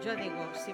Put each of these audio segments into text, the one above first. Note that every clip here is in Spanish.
Yo digo, sí.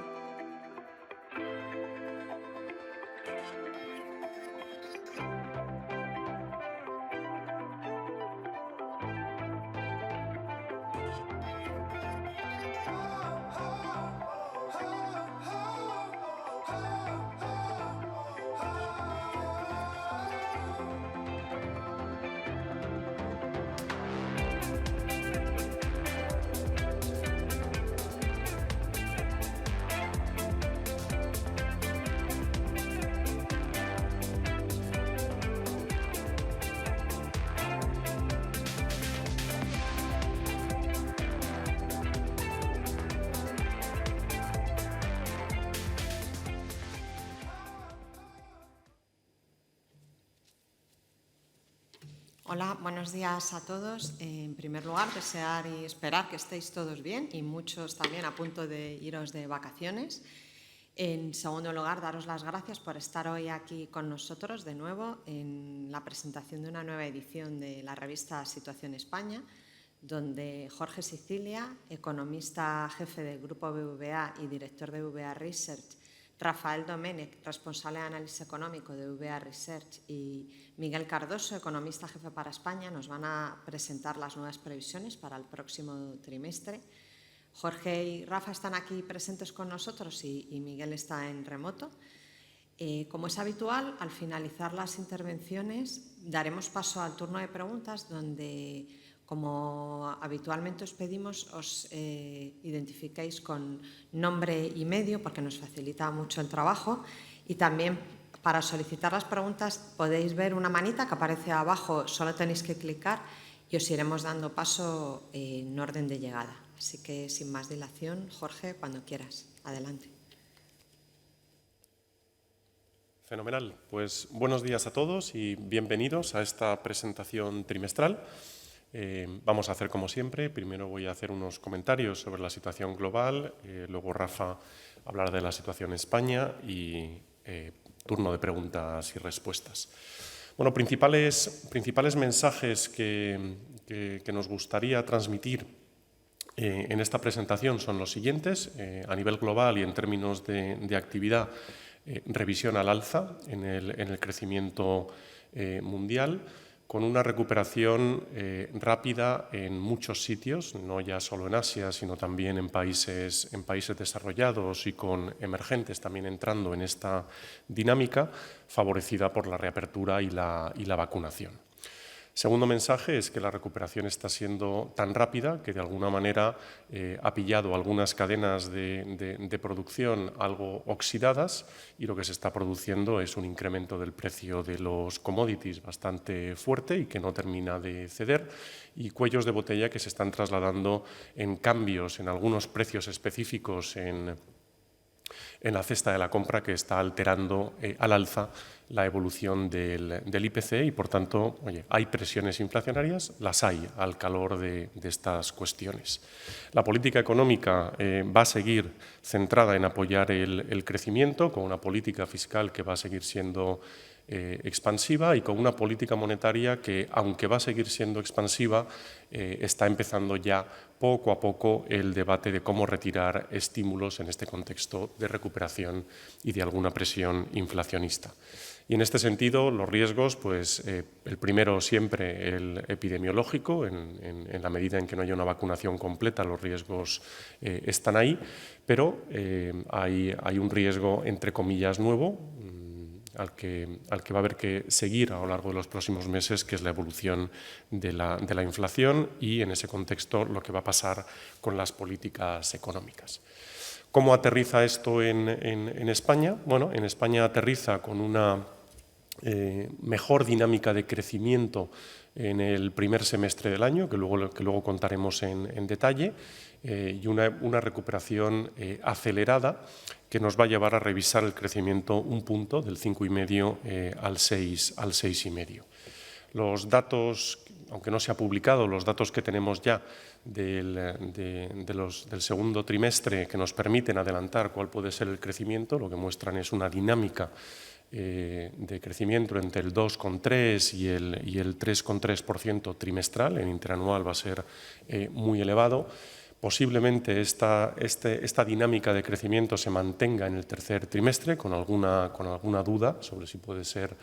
Hola, buenos días a todos. En primer lugar, desear y esperar que estéis todos bien y muchos también a punto de iros de vacaciones. En segundo lugar, daros las gracias por estar hoy aquí con nosotros de nuevo en la presentación de una nueva edición de la revista Situación España, donde Jorge Sicilia, economista jefe del Grupo BBVA y director de BBVA Research, Rafael Domènech, responsable de análisis económico de BBVA Research, y Miguel Cardoso, economista jefe para España, nos van a presentar las nuevas previsiones para el próximo trimestre. Jorge y Rafa están aquí presentes con nosotros y Miguel está en remoto. Como es habitual, al finalizar las intervenciones daremos paso al turno de preguntas donde, como habitualmente os pedimos, os identifiquéis con nombre y medio porque nos facilita mucho el trabajo, y también para solicitar las preguntas podéis ver una manita que aparece abajo, solo tenéis que clicar y os iremos dando paso en orden de llegada. Así que, sin más dilación, Jorge, cuando quieras, adelante. Fenomenal. Pues buenos días a todos y bienvenidos a esta presentación trimestral. Vamos a hacer como siempre. Primero voy a hacer unos comentarios sobre la situación global, luego Rafa hablará de la situación en España y turno de preguntas y respuestas. Bueno, principales mensajes que nos gustaría transmitir en esta presentación son los siguientes. A nivel global y en términos de actividad, revisión al alza en el crecimiento mundial, con una recuperación rápida en muchos sitios, no ya solo en Asia, sino también en países desarrollados y con emergentes también entrando en esta dinámica, favorecida por la reapertura y la vacunación. Segundo mensaje es que la recuperación está siendo tan rápida que de alguna manera ha pillado algunas cadenas de producción algo oxidadas y lo que se está produciendo es un incremento del precio de los commodities bastante fuerte y que no termina de ceder, y cuellos de botella que se están trasladando en cambios en algunos precios específicos en la cesta de la compra, que está alterando al alza la evolución del IPC y, por tanto, hay presiones inflacionarias, las hay al calor de estas cuestiones. La política económica va a seguir centrada en apoyar el crecimiento, con una política fiscal que va a seguir siendo expansiva y con una política monetaria que, aunque va a seguir siendo expansiva, está empezando ya poco a poco el debate de cómo retirar estímulos en este contexto de recuperación y de alguna presión inflacionista. Y en este sentido, los riesgos, pues el primero siempre el epidemiológico, en la medida en que no haya una vacunación completa, los riesgos están ahí, pero hay un riesgo, entre comillas, nuevo, al que va a haber que seguir a lo largo de los próximos meses, que es la evolución de la inflación y, en ese contexto, lo que va a pasar con las políticas económicas. ¿Cómo aterriza esto en España? Bueno, en España aterriza con una mejor dinámica de crecimiento en el primer semestre del año, que luego contaremos en detalle, y una recuperación acelerada que nos va a llevar a revisar el crecimiento un punto, del 5,5 al 6,5. Los datos, aunque no se ha publicado, los datos que tenemos ya del segundo trimestre, que nos permiten adelantar cuál puede ser el crecimiento, lo que muestran es una dinámica de crecimiento entre el 2,3 y el 3,3% trimestral. En interanual va a ser muy elevado. Posiblemente esta dinámica de crecimiento se mantenga en el tercer trimestre, con alguna duda sobre si puede ser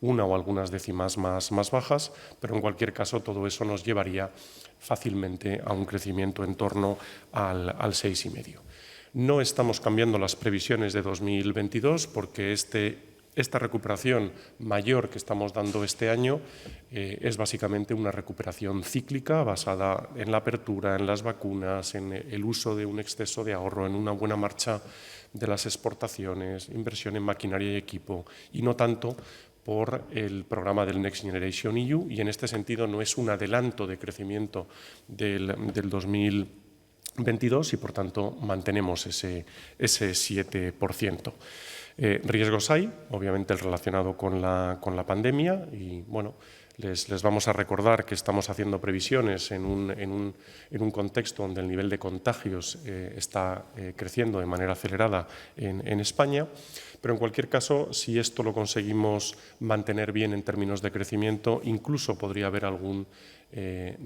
una o algunas décimas más bajas, pero en cualquier caso todo eso nos llevaría fácilmente a un crecimiento en torno al 6,5%. No estamos cambiando las previsiones de 2022 porque esta recuperación mayor que estamos dando este año es básicamente una recuperación cíclica basada en la apertura, en las vacunas, en el uso de un exceso de ahorro, en una buena marcha de las exportaciones, inversión en maquinaria y equipo, y no tanto por el programa del Next Generation EU, y en este sentido no es un adelanto de crecimiento del 2022 y por tanto mantenemos ese 7%. Riesgos hay, obviamente el relacionado con la pandemia, y bueno, les vamos a recordar que estamos haciendo previsiones en un contexto donde el nivel de contagios está creciendo de manera acelerada en España, pero en cualquier caso, si esto lo conseguimos mantener bien en términos de crecimiento, incluso podría haber algún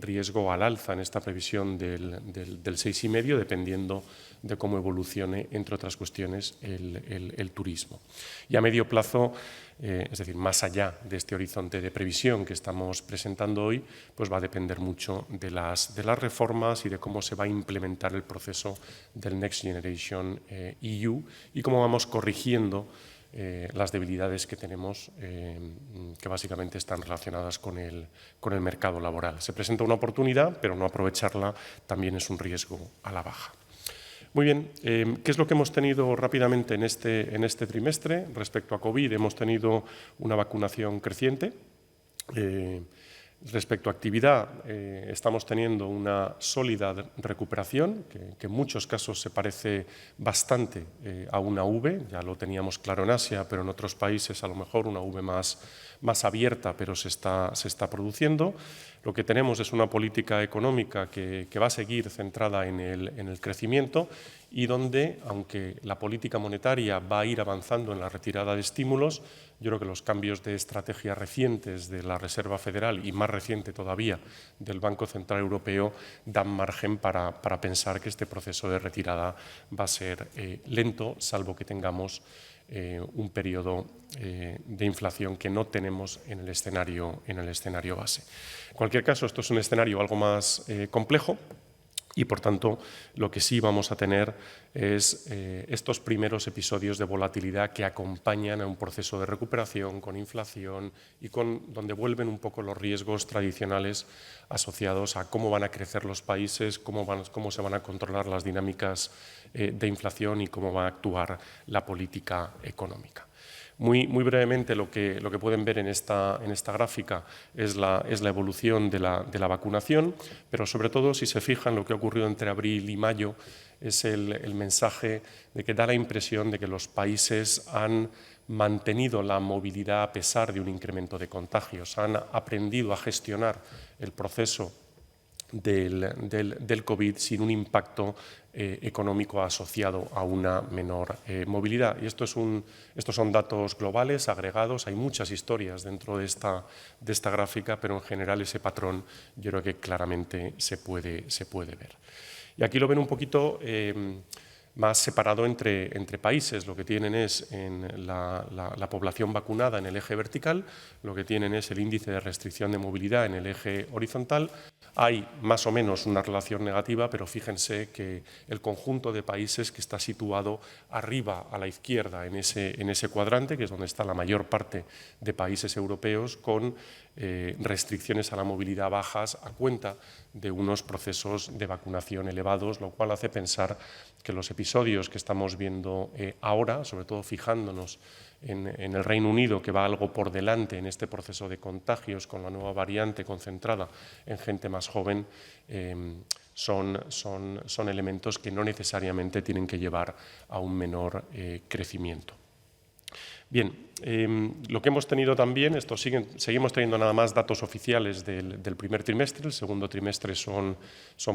riesgo al alza en esta previsión del 6,5%, dependiendo de cómo evolucione, entre otras cuestiones, el turismo. Y a medio plazo, es decir, más allá de este horizonte de previsión que estamos presentando hoy, pues va a depender mucho de las reformas y de cómo se va a implementar el proceso del Next Generation EU y cómo vamos corrigiendo las debilidades que tenemos, que básicamente están relacionadas con el mercado laboral. Se presenta una oportunidad, pero no aprovecharla también es un riesgo a la baja. Muy bien, ¿qué es lo que hemos tenido rápidamente en este trimestre? Respecto a COVID, hemos tenido una vacunación creciente. Respecto a actividad, estamos teniendo una sólida recuperación, que en muchos casos se parece bastante a una V, ya lo teníamos claro en Asia, pero en otros países a lo mejor una V más abierta, pero se está produciendo. Lo que tenemos es una política económica que va a seguir centrada en el crecimiento y donde, aunque la política monetaria va a ir avanzando en la retirada de estímulos, yo creo que los cambios de estrategia recientes de la Reserva Federal y más reciente todavía del Banco Central Europeo dan margen para pensar que este proceso de retirada va a ser lento, salvo que tengamos un periodo de inflación que no tenemos en el escenario base. En cualquier caso, esto es un escenario algo más complejo y, por tanto, lo que sí vamos a tener es estos primeros episodios de volatilidad que acompañan a un proceso de recuperación con inflación y donde vuelven un poco los riesgos tradicionales asociados a cómo van a crecer los países, cómo se van a controlar las dinámicas de inflación y cómo va a actuar la política económica. Muy brevemente, lo que pueden ver en esta gráfica es la evolución de la vacunación, pero sobre todo, si se fijan, lo que ha ocurrido entre abril y mayo es el mensaje de que da la impresión de que los países han mantenido la movilidad a pesar de un incremento de contagios, han aprendido a gestionar el proceso del COVID sin un impacto económico asociado a una menor movilidad. Y estos son datos globales, agregados. Hay muchas historias dentro de esta gráfica, pero en general ese patrón yo creo que claramente se puede ver. Y aquí lo ven un poquito más separado entre países. Lo que tienen es en la población vacunada en el eje vertical, lo que tienen es el índice de restricción de movilidad en el eje horizontal. Hay más o menos una relación negativa, pero fíjense que el conjunto de países que está situado arriba a la izquierda en ese cuadrante, que es donde está la mayor parte de países europeos, con restricciones a la movilidad bajas a cuenta de unos procesos de vacunación elevados, lo cual hace pensar que los episodios que estamos viendo ahora, sobre todo fijándonos en el Reino Unido, que va algo por delante en este proceso de contagios con la nueva variante concentrada en gente más joven, son elementos que no necesariamente tienen que llevar a un menor crecimiento. Bien, lo que hemos tenido también, seguimos teniendo nada más datos oficiales del primer trimestre, el segundo trimestre son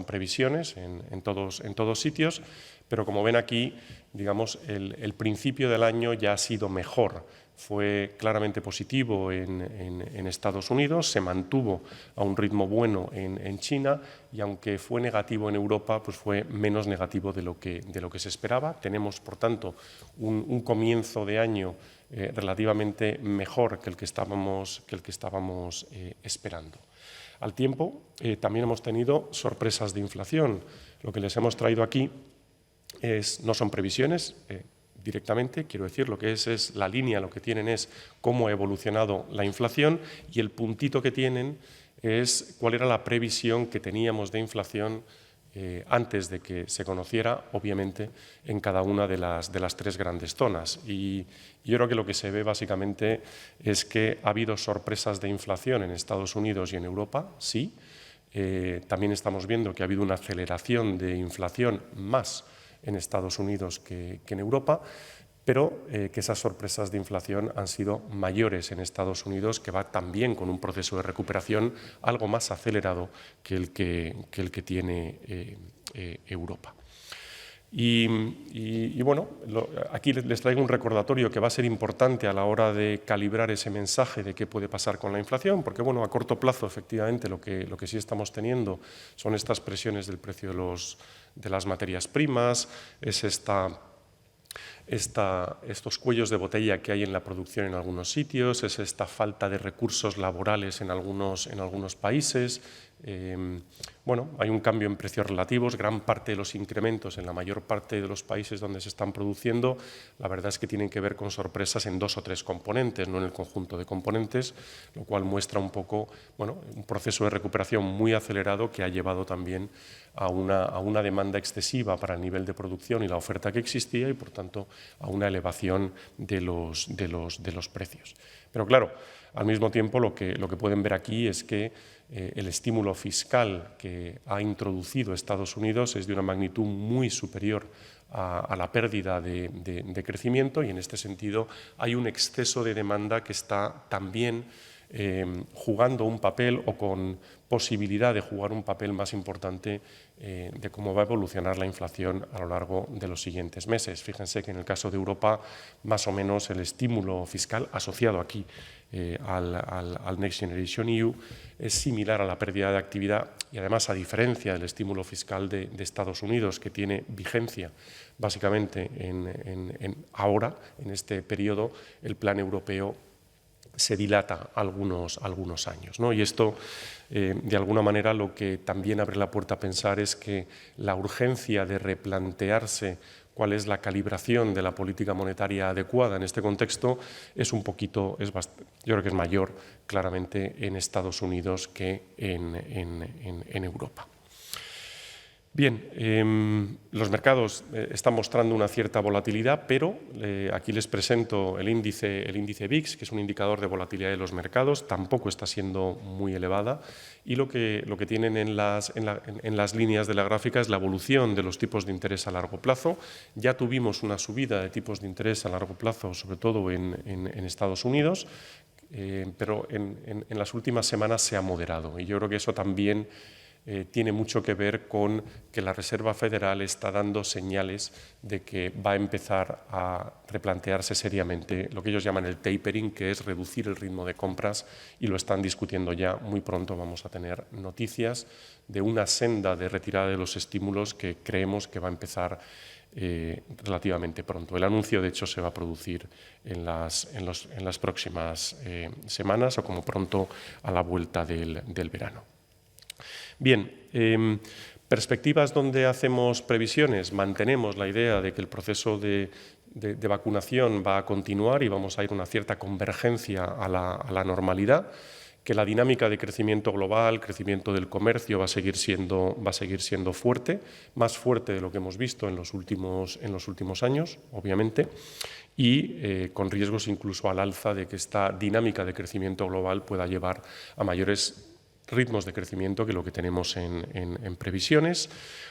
previsiones en todos sitios, Pero como ven aquí, digamos, el principio del año ya ha sido mejor. Fue claramente positivo en Estados Unidos, se mantuvo a un ritmo bueno en China y aunque fue negativo en Europa, pues fue menos negativo de lo que se esperaba. Tenemos, por tanto, un comienzo de año relativamente mejor que el que estábamos esperando. Al tiempo, también hemos tenido sorpresas de inflación. Lo que les hemos traído aquí no son previsiones, directamente, quiero decir, lo que es la línea, lo que tienen es cómo ha evolucionado la inflación y el puntito que tienen es cuál era la previsión que teníamos de inflación antes de que se conociera, obviamente, en cada una de las tres grandes zonas. Y yo creo que lo que se ve básicamente es que ha habido sorpresas de inflación en Estados Unidos y en Europa, sí. También estamos viendo que ha habido una aceleración de inflación más en Estados Unidos que en Europa, pero que esas sorpresas de inflación han sido mayores en Estados Unidos, que va también con un proceso de recuperación algo más acelerado que el que tiene Europa. Y bueno, aquí les traigo un recordatorio que va a ser importante a la hora de calibrar ese mensaje de qué puede pasar con la inflación, porque bueno, a corto plazo, efectivamente, lo que sí estamos teniendo son estas presiones del precio de las materias primas, es estos cuellos de botella que hay en la producción en algunos sitios, es esta falta de recursos laborales en algunos países. Bueno, hay un cambio en precios relativos, gran parte de los incrementos en la mayor parte de los países donde se están produciendo, la verdad es que tienen que ver con sorpresas en 2 o 3 componentes, no en el conjunto de componentes, lo cual muestra un poco, bueno, un proceso de recuperación muy acelerado que ha llevado también a una demanda excesiva para el nivel de producción y la oferta que existía y, por tanto, a una elevación de los precios. Pero claro, al mismo tiempo lo que pueden ver aquí es que el estímulo fiscal que ha introducido Estados Unidos es de una magnitud muy superior a la pérdida de crecimiento y en este sentido hay un exceso de demanda que está también jugando un papel o con posibilidad de jugar un papel más importante de cómo va a evolucionar la inflación a lo largo de los siguientes meses. Fíjense que en el caso de Europa, más o menos el estímulo fiscal asociado aquí al Next Generation EU es similar a la pérdida de actividad y además, a diferencia del estímulo fiscal de Estados Unidos, que tiene vigencia básicamente ahora, en este periodo, el plan europeo se dilata algunos años, ¿no? Y esto, de alguna manera, lo que también abre la puerta a pensar es que la urgencia de replantearse cuál es la calibración de la política monetaria adecuada en este contexto es un poquito, yo creo que es mayor claramente en Estados Unidos que en Europa. Bien, los mercados están mostrando una cierta volatilidad, pero aquí les presento el índice VIX, que es un indicador de volatilidad de los mercados, tampoco está siendo muy elevada y lo que tienen en las líneas de la gráfica es la evolución de los tipos de interés a largo plazo. Ya tuvimos una subida de tipos de interés a largo plazo, sobre todo en Estados Unidos, pero en las últimas semanas se ha moderado y yo creo que eso también tiene mucho que ver con que la Reserva Federal está dando señales de que va a empezar a replantearse seriamente lo que ellos llaman el tapering, que es reducir el ritmo de compras, y lo están discutiendo ya. Muy pronto vamos a tener noticias de una senda de retirada de los estímulos que creemos que va a empezar relativamente pronto. El anuncio, de hecho, se va a producir en las próximas semanas o como pronto a la vuelta del verano. Bien, perspectivas donde hacemos previsiones. Mantenemos la idea de que el proceso de vacunación va a continuar y vamos a ir a una cierta convergencia a la normalidad, que la dinámica de crecimiento global, crecimiento del comercio va a seguir siendo fuerte, más fuerte de lo que hemos visto en los últimos años, obviamente, y con riesgos incluso al alza de que esta dinámica de crecimiento global pueda llevar a mayores ritmos de crecimiento que lo que tenemos en previsiones,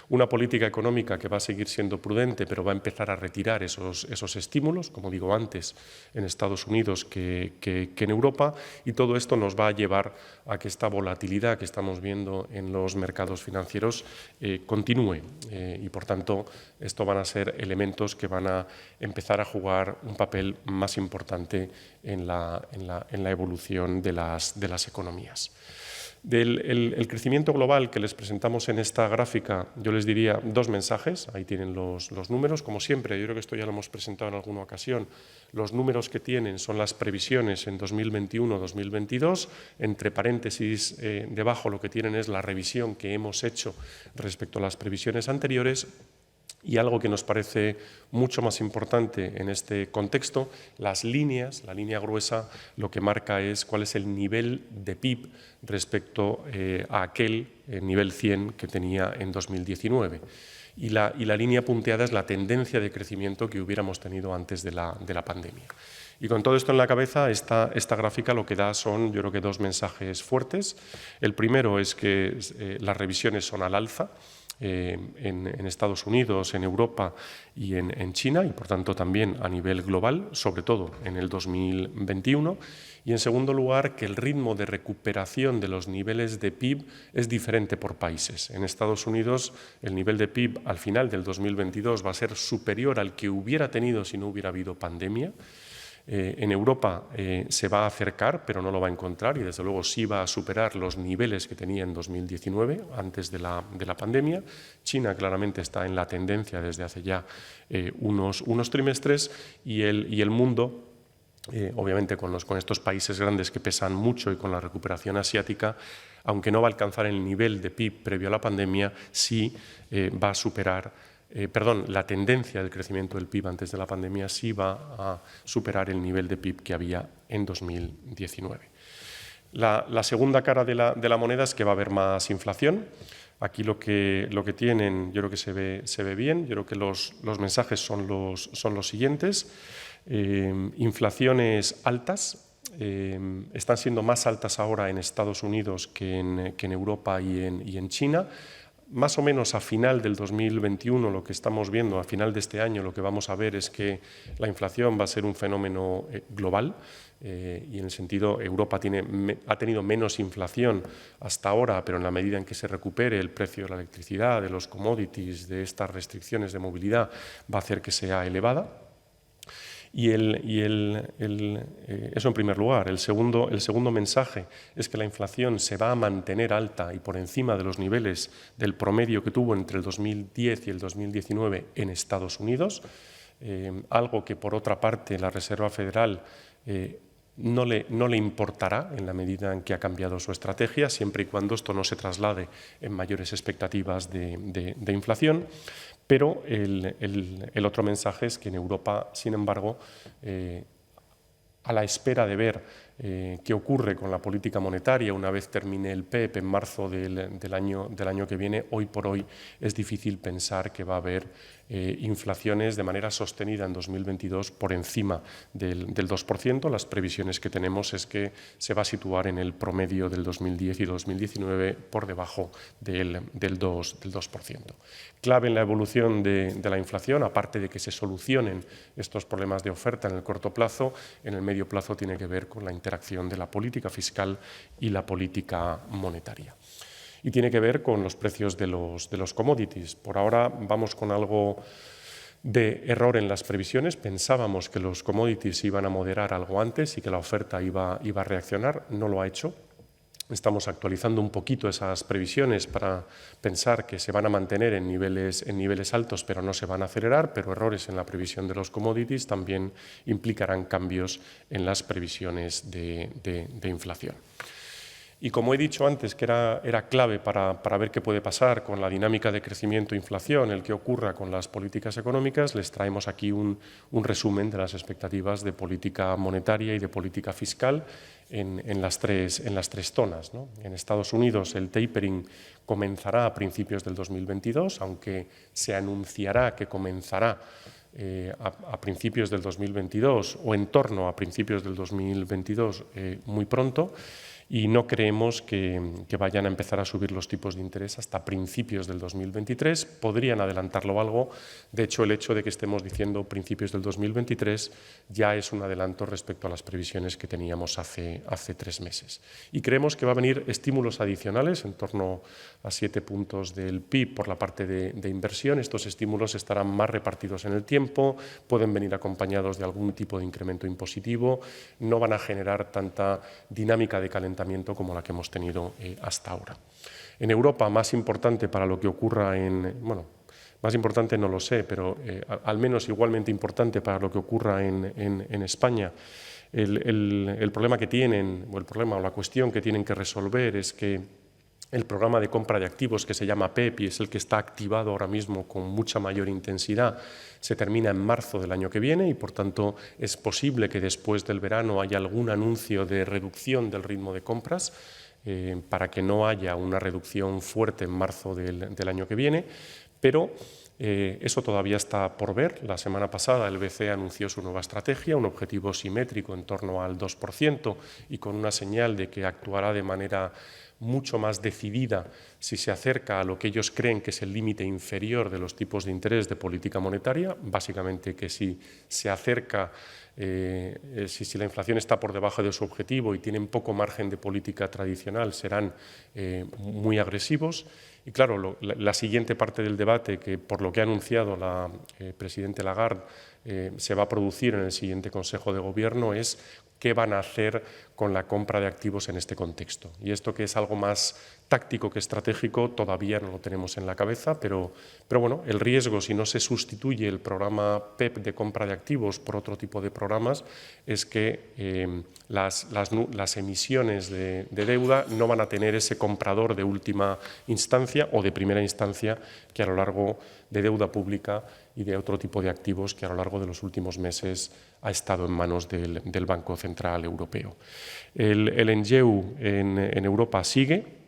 una política económica que va a seguir siendo prudente, pero va a empezar a retirar esos estímulos, como digo antes, en Estados Unidos que en Europa, y todo esto nos va a llevar a que esta volatilidad que estamos viendo en los mercados financieros continúe, y por tanto esto van a ser elementos que van a empezar a jugar un papel más importante en la evolución de las economías. El crecimiento global que les presentamos en esta gráfica, yo les diría dos mensajes. Ahí tienen los números. Como siempre, yo creo que esto ya lo hemos presentado en alguna ocasión, los números que tienen son las previsiones en 2021-2022. Entre paréntesis, debajo lo que tienen es la revisión que hemos hecho respecto a las previsiones anteriores. Y algo que nos parece mucho más importante en este contexto, las líneas, la línea gruesa, lo que marca es cuál es el nivel de PIB respecto a aquel nivel 100 que tenía en 2019. Y la línea punteada es la tendencia de crecimiento que hubiéramos tenido antes de la pandemia. Y con todo esto en la cabeza, esta gráfica lo que da son, yo creo que dos mensajes fuertes. El primero es que las revisiones son al alza. En Estados Unidos, en Europa y en China, y por tanto también a nivel global, sobre todo en el 2021. Y en segundo lugar, que el ritmo de recuperación de los niveles de PIB es diferente por países. En Estados Unidos el nivel de PIB al final del 2022 va a ser superior al que hubiera tenido si no hubiera habido pandemia. En Europa se va a acercar, pero no lo va a encontrar, y desde luego sí va a superar los niveles que tenía en 2019, antes de la pandemia. China claramente está en la tendencia desde hace ya unos trimestres, y el mundo, obviamente con estos países grandes que pesan mucho y con la recuperación asiática, aunque no va a alcanzar el nivel de PIB previo a la pandemia, sí va a superar. La tendencia del crecimiento del PIB antes de la pandemia sí va a superar el nivel de PIB que había en 2019. La segunda cara de la moneda es que va a haber más inflación. Aquí lo que tienen, yo creo que se ve bien. Yo creo que los mensajes son los siguientes. Inflaciones altas. Están siendo más altas ahora en Estados Unidos que en Europa y en China. Más o menos a final del 2021, lo que estamos viendo, a final de este año, lo que vamos a ver es que la inflación va a ser un fenómeno global, y en el sentido, Europa ha tenido menos inflación hasta ahora, pero en la medida en que se recupere el precio de la electricidad, de los commodities, de estas restricciones de movilidad, va a hacer que sea elevada. Eso en primer lugar. El segundo mensaje es que la inflación se va a mantener alta y por encima de los niveles del promedio que tuvo entre el 2010 y el 2019 en Estados Unidos, algo que por otra parte la Reserva Federal no le importará en la medida en que ha cambiado su estrategia, siempre y cuando esto no se traslade en mayores expectativas de inflación. Pero el otro mensaje es que en Europa, sin embargo, a la espera de ver qué ocurre con la política monetaria una vez termine el PEP en marzo del año que viene, hoy por hoy es difícil pensar que va a haber inflaciones de manera sostenida en 2022 por encima del 2%. Las previsiones que tenemos es que se va a situar en el promedio del 2010 y 2019 por debajo del 2%. Clave en la evolución de la inflación, aparte de que se solucionen estos problemas de oferta en el corto plazo, en el medio plazo tiene que ver con la interacción de la política fiscal y la política monetaria. Y tiene que ver con los precios de los commodities. Por ahora vamos con algo de error en las previsiones. Pensábamos que los commodities iban a moderar algo antes y que la oferta iba a reaccionar. No lo ha hecho. Estamos actualizando un poquito esas previsiones para pensar que se van a mantener en niveles altos, pero no se van a acelerar, pero errores en la previsión de los commodities también implicarán cambios en las previsiones de inflación. Y como he dicho antes, que era clave para ver qué puede pasar con la dinámica de crecimiento e inflación, el que ocurra con las políticas económicas, les traemos aquí un resumen de las expectativas de política monetaria y de política fiscal en las tres zonas, ¿no? En Estados Unidos el tapering comenzará a principios del 2022, aunque se anunciará que comenzará a principios del 2022 o en torno a principios del 2022 muy pronto. y no creemos que vayan a empezar a subir los tipos de interés hasta principios del 2023. Podrían adelantarlo algo. De hecho, el hecho de que estemos diciendo principios del 2023 ya es un adelanto respecto a las previsiones que teníamos hace 3 meses. Y creemos que va a venir estímulos adicionales en torno a 7 puntos del PIB por la parte de inversión. Estos estímulos estarán más repartidos en el tiempo, pueden venir acompañados de algún tipo de incremento impositivo, no van a generar tanta dinámica de calentamiento como la que hemos tenido hasta ahora. En Europa, más importante para lo que ocurra más importante no lo sé, pero al menos igualmente importante para lo que ocurra en España, el problema que tienen, o la cuestión que tienen que resolver es que el programa de compra de activos que se llama PEP y es el que está activado ahora mismo con mucha mayor intensidad, se termina en marzo del año que viene y, por tanto, es posible que después del verano haya algún anuncio de reducción del ritmo de compras para que no haya una reducción fuerte en marzo del año que viene, pero eso todavía está por ver. La semana pasada el BCE anunció su nueva estrategia, un objetivo simétrico en torno al 2% y con una señal de que actuará de manera mucho más decidida si se acerca a lo que ellos creen que es el límite inferior de los tipos de interés de política monetaria, básicamente que si se acerca, si la inflación está por debajo de su objetivo y tienen poco margen de política tradicional, serán muy agresivos. Y claro, la siguiente parte del debate, que por lo que ha anunciado la presidenta Lagarde se va a producir en el siguiente Consejo de Gobierno, es qué van a hacer con la compra de activos en este contexto. Y esto, que es algo más táctico que estratégico, todavía no lo tenemos en la cabeza, pero bueno, el riesgo, si no se sustituye el programa PEP de compra de activos por otro tipo de programas, es que las emisiones de deuda no van a tener ese comprador de última instancia o de primera instancia que a lo largo de deuda pública y de otro tipo de activos que a lo largo de los últimos meses ha estado en manos del Banco Central Europeo. El ENGEU en Europa sigue.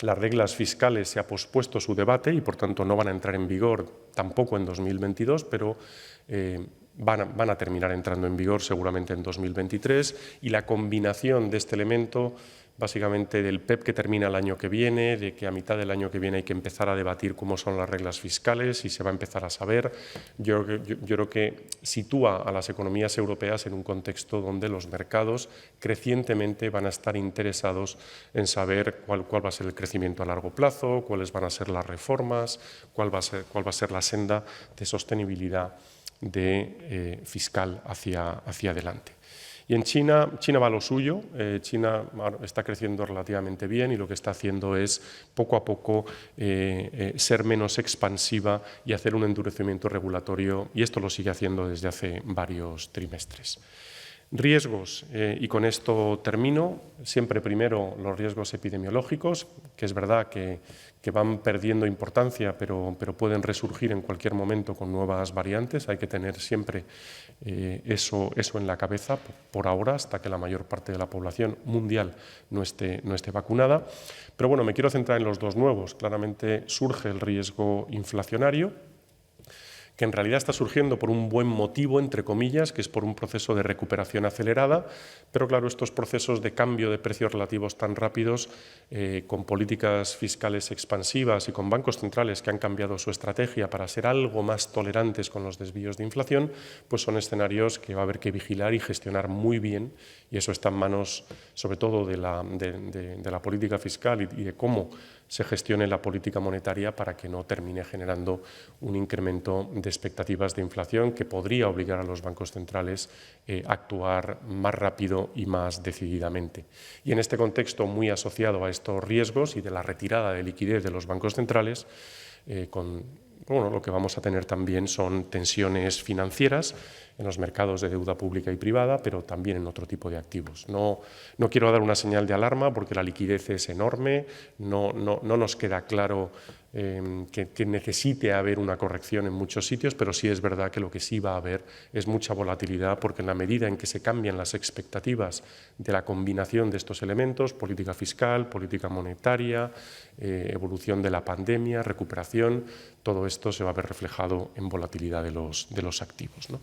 Las reglas fiscales se ha pospuesto su debate y, por tanto, no van a entrar en vigor tampoco en 2022, pero van a terminar entrando en vigor seguramente en 2023. Y la combinación de este elemento, básicamente del PEP que termina el año que viene, de que a mitad del año que viene hay que empezar a debatir cómo son las reglas fiscales y se va a empezar a saber, yo creo que sitúa a las economías europeas en un contexto donde los mercados crecientemente van a estar interesados en saber cuál va a ser el crecimiento a largo plazo, cuáles van a ser las reformas, cuál va a ser la senda de sostenibilidad fiscal hacia adelante. Y en China va a lo suyo. China está creciendo relativamente bien y lo que está haciendo es poco a poco ser menos expansiva y hacer un endurecimiento regulatorio, y esto lo sigue haciendo desde hace varios trimestres. Riesgos, y con esto termino. Siempre primero los riesgos epidemiológicos, que es verdad que van perdiendo importancia, pero pueden resurgir en cualquier momento con nuevas variantes. Hay que tener siempre eso en la cabeza por ahora, hasta que la mayor parte de la población mundial no esté vacunada. Pero bueno, me quiero centrar en los dos nuevos. Claramente surge el riesgo inflacionario, que en realidad está surgiendo por un buen motivo, entre comillas, que es por un proceso de recuperación acelerada, pero claro, estos procesos de cambio de precios relativos tan rápidos, con políticas fiscales expansivas y con bancos centrales que han cambiado su estrategia para ser algo más tolerantes con los desvíos de inflación, pues son escenarios que va a haber que vigilar y gestionar muy bien, y eso está en manos sobre todo de la política fiscal y de cómo se gestione la política monetaria para que no termine generando un incremento de expectativas de inflación que podría obligar a los bancos centrales a actuar más rápido y más decididamente. Y en este contexto, muy asociado a estos riesgos y de la retirada de liquidez de los bancos centrales, lo que vamos a tener también son tensiones financieras en los mercados de deuda pública y privada, pero también en otro tipo de activos. No quiero dar una señal de alarma porque la liquidez es enorme, no nos queda claro que necesite haber una corrección en muchos sitios, pero sí es verdad que lo que sí va a haber es mucha volatilidad, porque en la medida en que se cambian las expectativas de la combinación de estos elementos, política fiscal, política monetaria, evolución de la pandemia, recuperación, todo esto se va a ver reflejado en volatilidad de los activos, ¿no?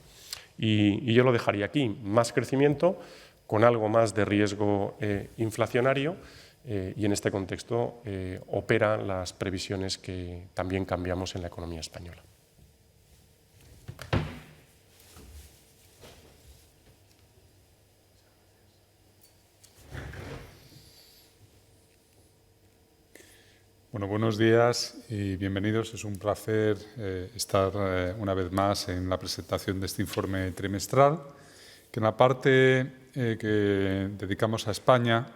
Y yo lo dejaría aquí. Más crecimiento, con algo más de riesgo inflacionario y en este contexto operan las previsiones que también cambiamos en la economía española. Bueno, buenos días y bienvenidos. Es un placer estar una vez más en la presentación de este informe trimestral, que en la parte que dedicamos a España,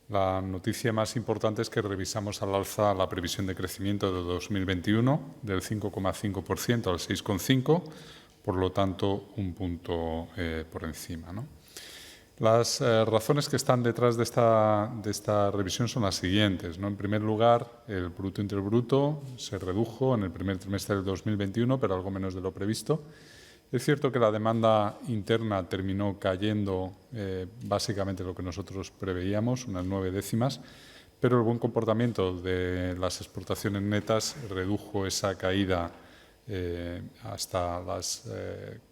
la noticia más importante es que revisamos al alza la previsión de crecimiento de 2021 del 5,5% al 6,5%, por lo tanto, un punto por encima, ¿no? Las razones que están detrás de esta revisión son las siguientes, ¿no? En primer lugar, el Producto Interior Bruto se redujo en el primer trimestre del 2021, pero algo menos de lo previsto. Es cierto que la demanda interna terminó cayendo básicamente lo que nosotros preveíamos, unas 9 décimas, pero el buen comportamiento de las exportaciones netas redujo esa caída hasta las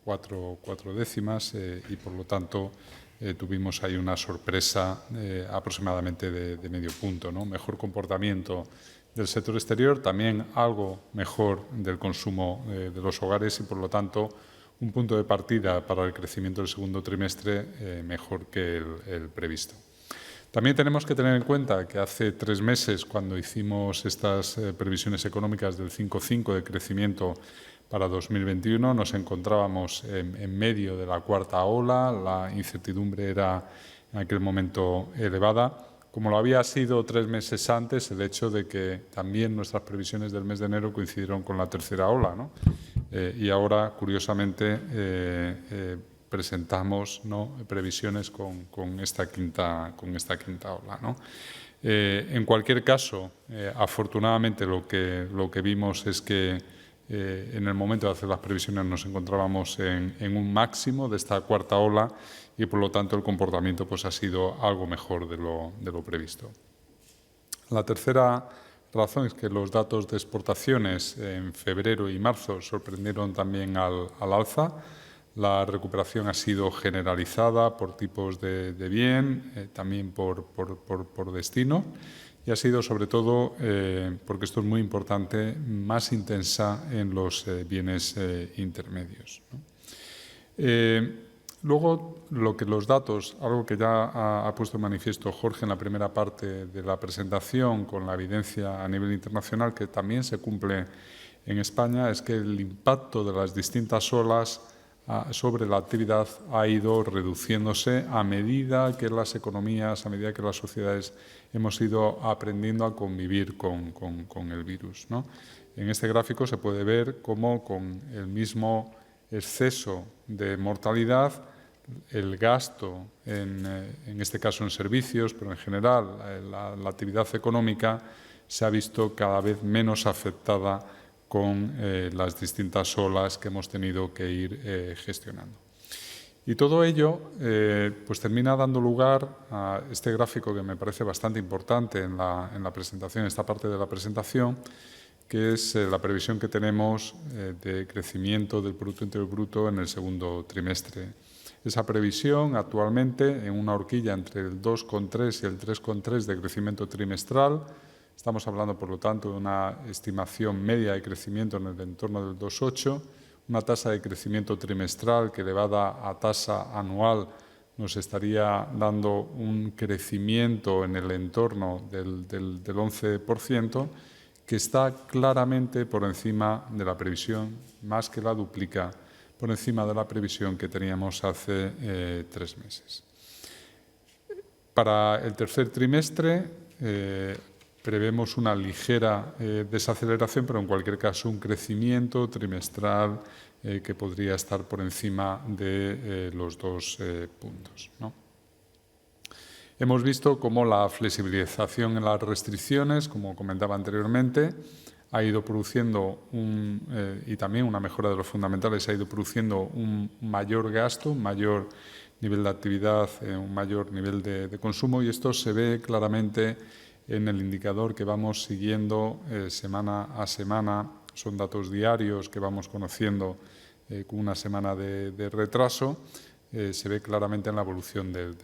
4 décimas y, por lo tanto, tuvimos ahí una sorpresa aproximadamente de medio punto, ¿no? Mejor comportamiento del sector exterior, también algo mejor del consumo de los hogares y, por lo tanto, un punto de partida para el crecimiento del segundo trimestre mejor que el previsto. También tenemos que tener en cuenta que hace 3 meses, cuando hicimos estas previsiones económicas del 5,5 de crecimiento para 2021, nos encontrábamos en medio de la cuarta ola, la incertidumbre era en aquel momento elevada, como lo había sido 3 meses antes el hecho de que también nuestras previsiones del mes de enero coincidieron con la tercera ola, ¿no? Y ahora, curiosamente, presentamos, ¿no?, previsiones con esta quinta ola, ¿no? En cualquier caso, afortunadamente lo que vimos es que en el momento de hacer las previsiones nos encontrábamos en un máximo de esta cuarta ola y, por lo tanto, el comportamiento pues, ha sido algo mejor de lo previsto. La tercera razón es que los datos de exportaciones en febrero y marzo sorprendieron también al alza. La recuperación ha sido generalizada por tipos de bien, también por destino, y ha sido, sobre todo, porque esto es muy importante, más intensa en los bienes intermedios, ¿no? Luego, los datos, algo que ya ha puesto en manifiesto Jorge en la primera parte de la presentación, con la evidencia a nivel internacional que también se cumple en España, es que el impacto de las distintas olas sobre la actividad ha ido reduciéndose a medida que las economías, a medida que las sociedades hemos ido aprendiendo a convivir con el virus, ¿no? En este gráfico se puede ver cómo con el mismo exceso de mortalidad, el gasto, en este caso en servicios, pero en general la actividad económica se ha visto cada vez menos afectada con las distintas olas que hemos tenido que ir gestionando. Y todo ello pues termina dando lugar a este gráfico que me parece bastante importante en la presentación, esta parte de la presentación, que es la previsión que tenemos de crecimiento del Producto Interior Bruto en el segundo trimestre. Esa previsión actualmente en una horquilla entre el 2,3 y el 3,3 de crecimiento trimestral. Estamos hablando, por lo tanto, de una estimación media de crecimiento en el entorno del 2,8, una tasa de crecimiento trimestral que elevada a tasa anual nos estaría dando un crecimiento en el entorno del 11%, que está claramente por encima de la previsión, más que la duplica, por encima de la previsión que teníamos hace 3 meses. Para el tercer trimestre prevemos una ligera desaceleración, pero en cualquier caso un crecimiento trimestral que podría estar por encima de los 2 puntos, ¿no? Hemos visto cómo la flexibilización en las restricciones, como comentaba anteriormente, ha ido produciendo y también una mejora de los fundamentales, ha ido produciendo un mayor gasto, un mayor nivel de actividad, un mayor nivel de consumo, y esto se ve claramente en el indicador que vamos siguiendo semana a semana. Son datos diarios que vamos conociendo con una semana de retraso, se ve claramente en la evolución del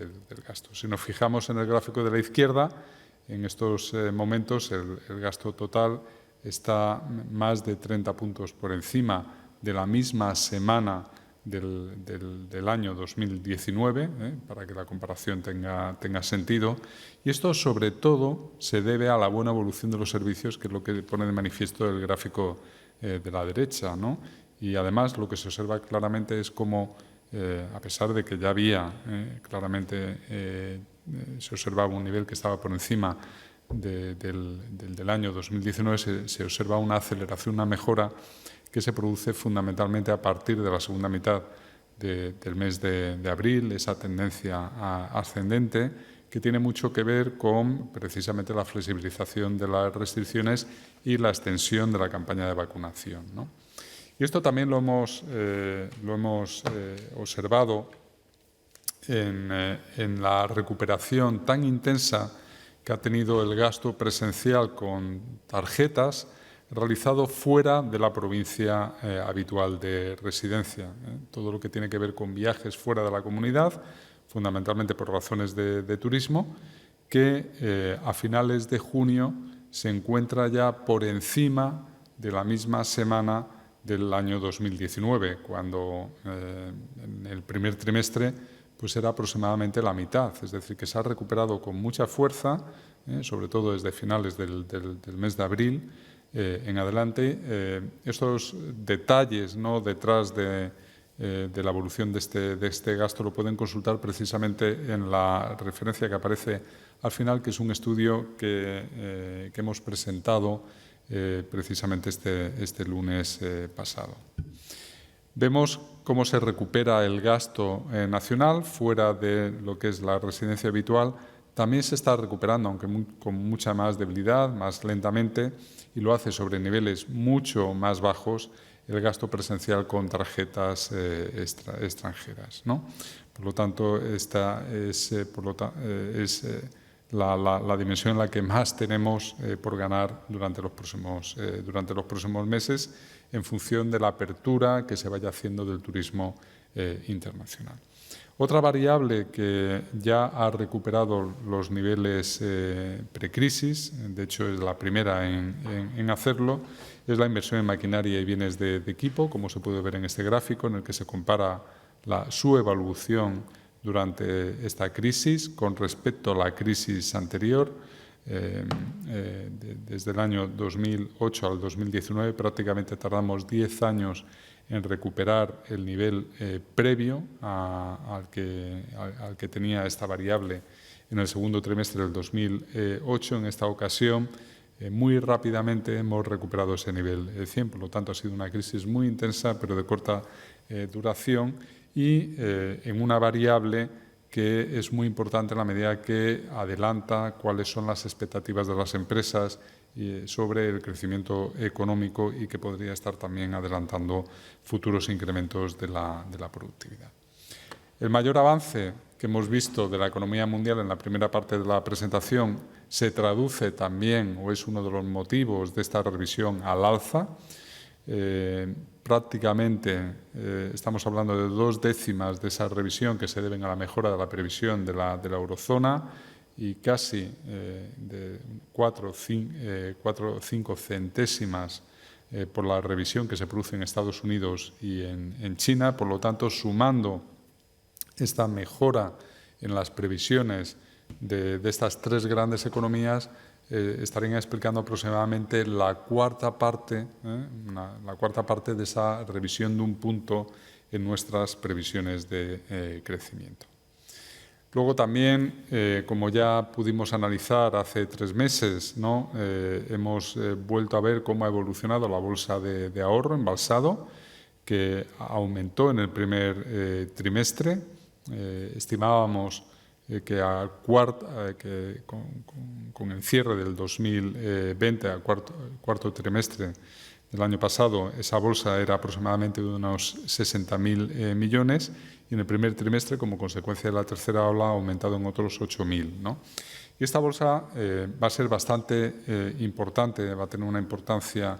gasto. Si nos fijamos en el gráfico de la izquierda, en estos momentos el gasto total está más de 30 puntos por encima de la misma semana del año 2019, para que la comparación tenga sentido. Y esto, sobre todo, se debe a la buena evolución de los servicios, que es lo que pone de manifiesto el gráfico de la derecha, ¿no? Y además lo que se observa claramente es cómo, a pesar de que ya había claramente se observaba un nivel que estaba por encima del año 2019, se observa una aceleración, una mejora que se produce fundamentalmente a partir de la segunda mitad del mes de abril, esa tendencia ascendente que tiene mucho que ver con precisamente la flexibilización de las restricciones y la extensión de la campaña de vacunación, ¿no? Y esto también lo hemos observado en la recuperación tan intensa que ha tenido el gasto presencial con tarjetas realizado fuera de la provincia habitual de residencia. Todo lo que tiene que ver con viajes fuera de la comunidad, fundamentalmente por razones de turismo, que a finales de junio se encuentra ya por encima de la misma semana del año 2019, cuando en el primer trimestre pues era aproximadamente la mitad, es decir, que se ha recuperado con mucha fuerza, sobre todo desde finales del mes de abril en adelante. Estos detalles, ¿no?, detrás de la evolución de este gasto lo pueden consultar precisamente en la referencia que aparece al final, que es un estudio que hemos presentado precisamente este lunes pasado. Vemos cómo se recupera el gasto nacional fuera de lo que es la residencia habitual. También se está recuperando, aunque con mucha más debilidad, más lentamente, y lo hace sobre niveles mucho más bajos, el gasto presencial con tarjetas extranjeras, ¿no? Por lo tanto, esta es la dimensión en la que más tenemos por ganar durante los próximos meses, en función de la apertura que se vaya haciendo del turismo internacional. Otra variable que ya ha recuperado los niveles precrisis, de hecho es la primera en hacerlo, es la inversión en maquinaria y bienes de equipo, como se puede ver en este gráfico, en el que se compara su evolución durante esta crisis con respecto a la crisis anterior. Desde el año 2008 al 2019 prácticamente tardamos 10 años en recuperar el nivel previo al que tenía esta variable en el segundo trimestre del 2008. En esta ocasión, muy rápidamente hemos recuperado ese nivel 100, por lo tanto ha sido una crisis muy intensa pero de corta duración y en una variable que es muy importante en la medida que adelanta cuáles son las expectativas de las empresas sobre el crecimiento económico y que podría estar también adelantando futuros incrementos de la productividad. El mayor avance que hemos visto de la economía mundial en la primera parte de la presentación se traduce también, o es uno de los motivos de esta revisión al alza. Prácticamente estamos hablando de 2/10 de esa revisión que se deben a la mejora de la previsión de la eurozona y casi de 4 o 5 centésimas por la revisión que se produce en Estados Unidos y en China. Por lo tanto, sumando esta mejora en las previsiones de estas tres grandes economías, estarían explicando aproximadamente la cuarta parte de esa revisión de un punto en nuestras previsiones de crecimiento. Luego también, como ya pudimos analizar hace 3 meses, ¿no?, hemos vuelto a ver cómo ha evolucionado la bolsa de ahorro embalsado, que aumentó en el primer trimestre. Estimábamos que con el cierre del 2020, al cuarto trimestre del año pasado, esa bolsa era aproximadamente de unos 60.000 millones y en el primer trimestre, como consecuencia de la tercera ola, ha aumentado en otros 8.000, ¿no? Y esta bolsa va a ser bastante importante, va a tener una importancia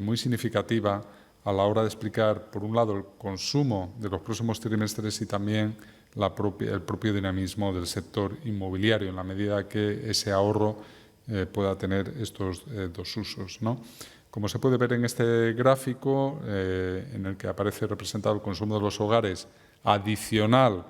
muy significativa a la hora de explicar, por un lado, el consumo de los próximos trimestres y también el propio dinamismo del sector inmobiliario, en la medida que ese ahorro pueda tener estos dos usos, ¿no? Como se puede ver en este gráfico, en el que aparece representado el consumo de los hogares adicional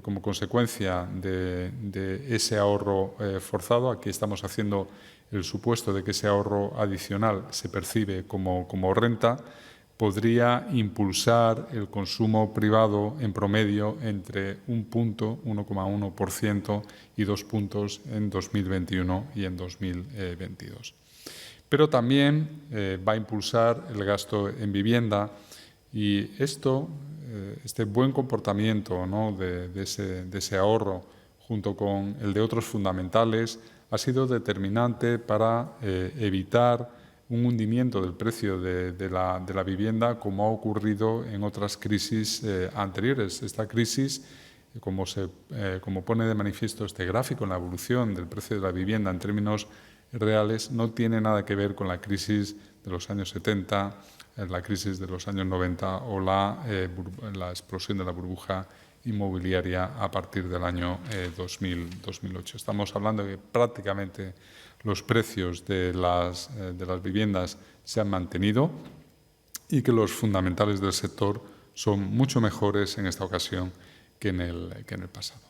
como consecuencia de ese ahorro forzado, aquí estamos haciendo el supuesto de que ese ahorro adicional se percibe como renta, podría impulsar el consumo privado en promedio entre 1,1% y 2 puntos en 2021 y en 2022. Pero también va a impulsar el gasto en vivienda y este buen comportamiento, ¿no?, de ese ahorro junto con el de otros fundamentales ha sido determinante para evitar un hundimiento del precio de la vivienda, como ha ocurrido en otras crisis anteriores. Esta crisis, como pone de manifiesto este gráfico en la evolución del precio de la vivienda en términos reales, no tiene nada que ver con la crisis de los años 70, la crisis de los años 90 o la explosión de la burbuja inmobiliaria a partir del año 2008. Estamos hablando de que prácticamente los precios de las viviendas se han mantenido y que los fundamentales del sector son mucho mejores en esta ocasión que en el pasado.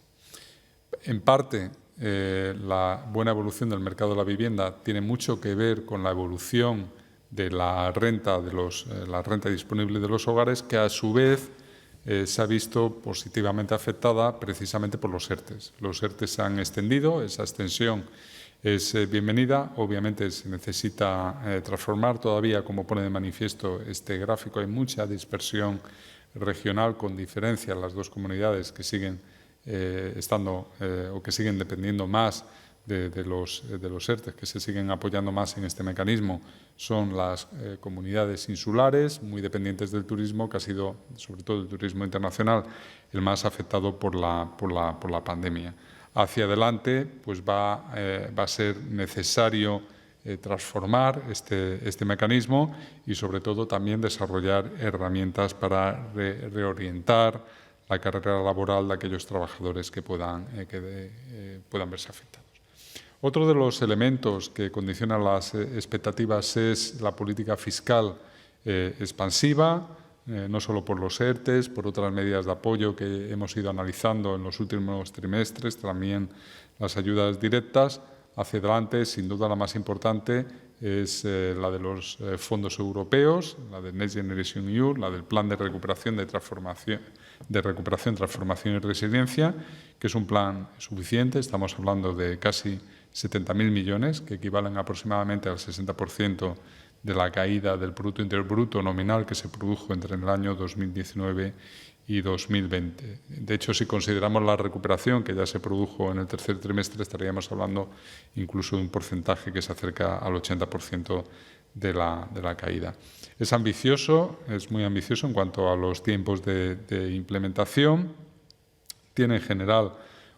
En parte, la buena evolución del mercado de la vivienda tiene mucho que ver con la evolución de la renta disponible de los hogares, que a su vez se ha visto positivamente afectada precisamente por los ERTEs. Los ERTEs se han extendido, esa extensión es bienvenida. Obviamente se necesita transformar todavía, como pone de manifiesto este gráfico. Hay mucha dispersión regional, con diferencia en las dos comunidades que siguen o que siguen dependiendo más de los ERTE, que se siguen apoyando más en este mecanismo, son las comunidades insulares, muy dependientes del turismo, que ha sido, sobre todo el turismo internacional, el más afectado por la pandemia. Hacia adelante, pues va a ser necesario transformar este mecanismo y, sobre todo, también desarrollar herramientas para reorientar la carrera laboral de aquellos trabajadores que puedan verse afectados. Otro de los elementos que condicionan las expectativas es la política fiscal expansiva, no solo por los ERTEs, por otras medidas de apoyo que hemos ido analizando en los últimos trimestres, también las ayudas directas. Hacia adelante, sin duda, la más importante es la de los fondos europeos, la del Next Generation EU, la del Plan de Recuperación, Transformación y Resiliencia, que es un plan suficiente. Estamos hablando de casi 70.000 millones, que equivalen aproximadamente al 60% de la caída del Producto Interior Bruto nominal que se produjo entre el año 2019 y 2020. De hecho, si consideramos la recuperación que ya se produjo en el tercer trimestre, estaríamos hablando incluso de un porcentaje que se acerca al 80% de la caída. Es ambicioso, es muy ambicioso en cuanto a los tiempos de implementación. Tiene en general